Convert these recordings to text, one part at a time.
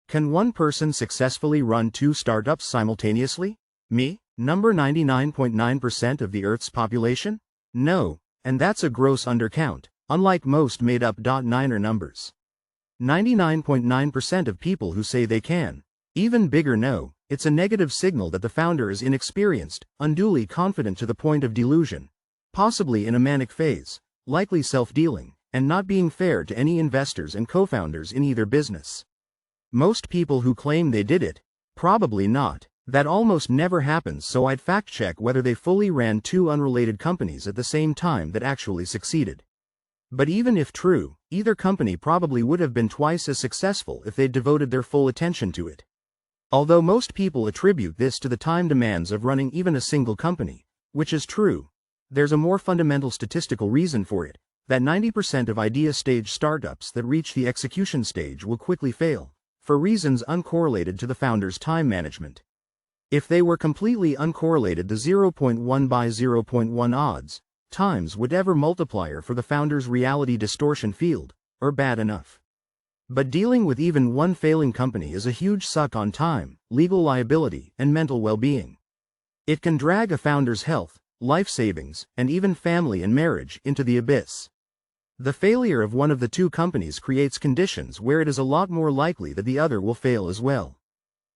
Can one person successfully run 2 startups simultaneously? Me? Number 99.9% of the Earth's population? No, and that's a gross undercount, unlike most made-up .9er numbers. 99.9% of people who say they can. Even bigger no, it's a negative signal that the founder is inexperienced, unduly confident to the point of delusion, possibly in a manic phase, likely self-dealing, and not being fair to any investors and co-founders in either business. Most people who claim they did it, probably not. That almost never happens, so I'd fact-check whether they fully ran 2 unrelated companies at the same time that actually succeeded. But even if true, either company probably would have been twice as successful if they'd devoted their full attention to it. Although most people attribute this to the time demands of running even a single company, which is true, there's a more fundamental statistical reason for it, that 90% of idea-stage startups that reach the execution stage will quickly fail, for reasons uncorrelated to the founder's time management. If they were completely uncorrelated, the 0.1 by 0.1 odds times whatever multiplier for the founder's reality distortion field, are bad enough. But dealing with even one failing company is a huge suck on time, legal liability, and mental well-being. It can drag a founder's health, life savings, and even family and marriage into the abyss. The failure of one of the 2 companies creates conditions where it is a lot more likely that the other will fail as well.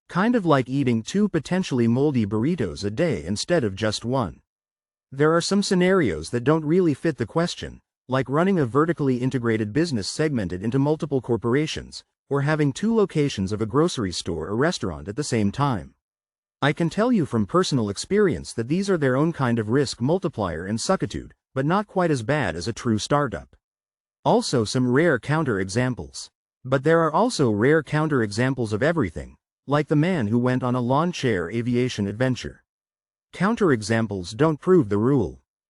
Kind of like eating 2 potentially moldy burritos a day instead of just one. There are some scenarios that don't really fit the question, like running a vertically integrated business segmented into multiple corporations, or having 2 locations of a grocery store or restaurant at the same time. I can tell you from personal experience that these are their own kind of risk multiplier and suckitude, but not quite as bad as a true startup. Also some rare counter-examples. But there are also rare counter-examples of everything, like the man who went on a lawn chair aviation adventure. Counter-examples don't prove the rule.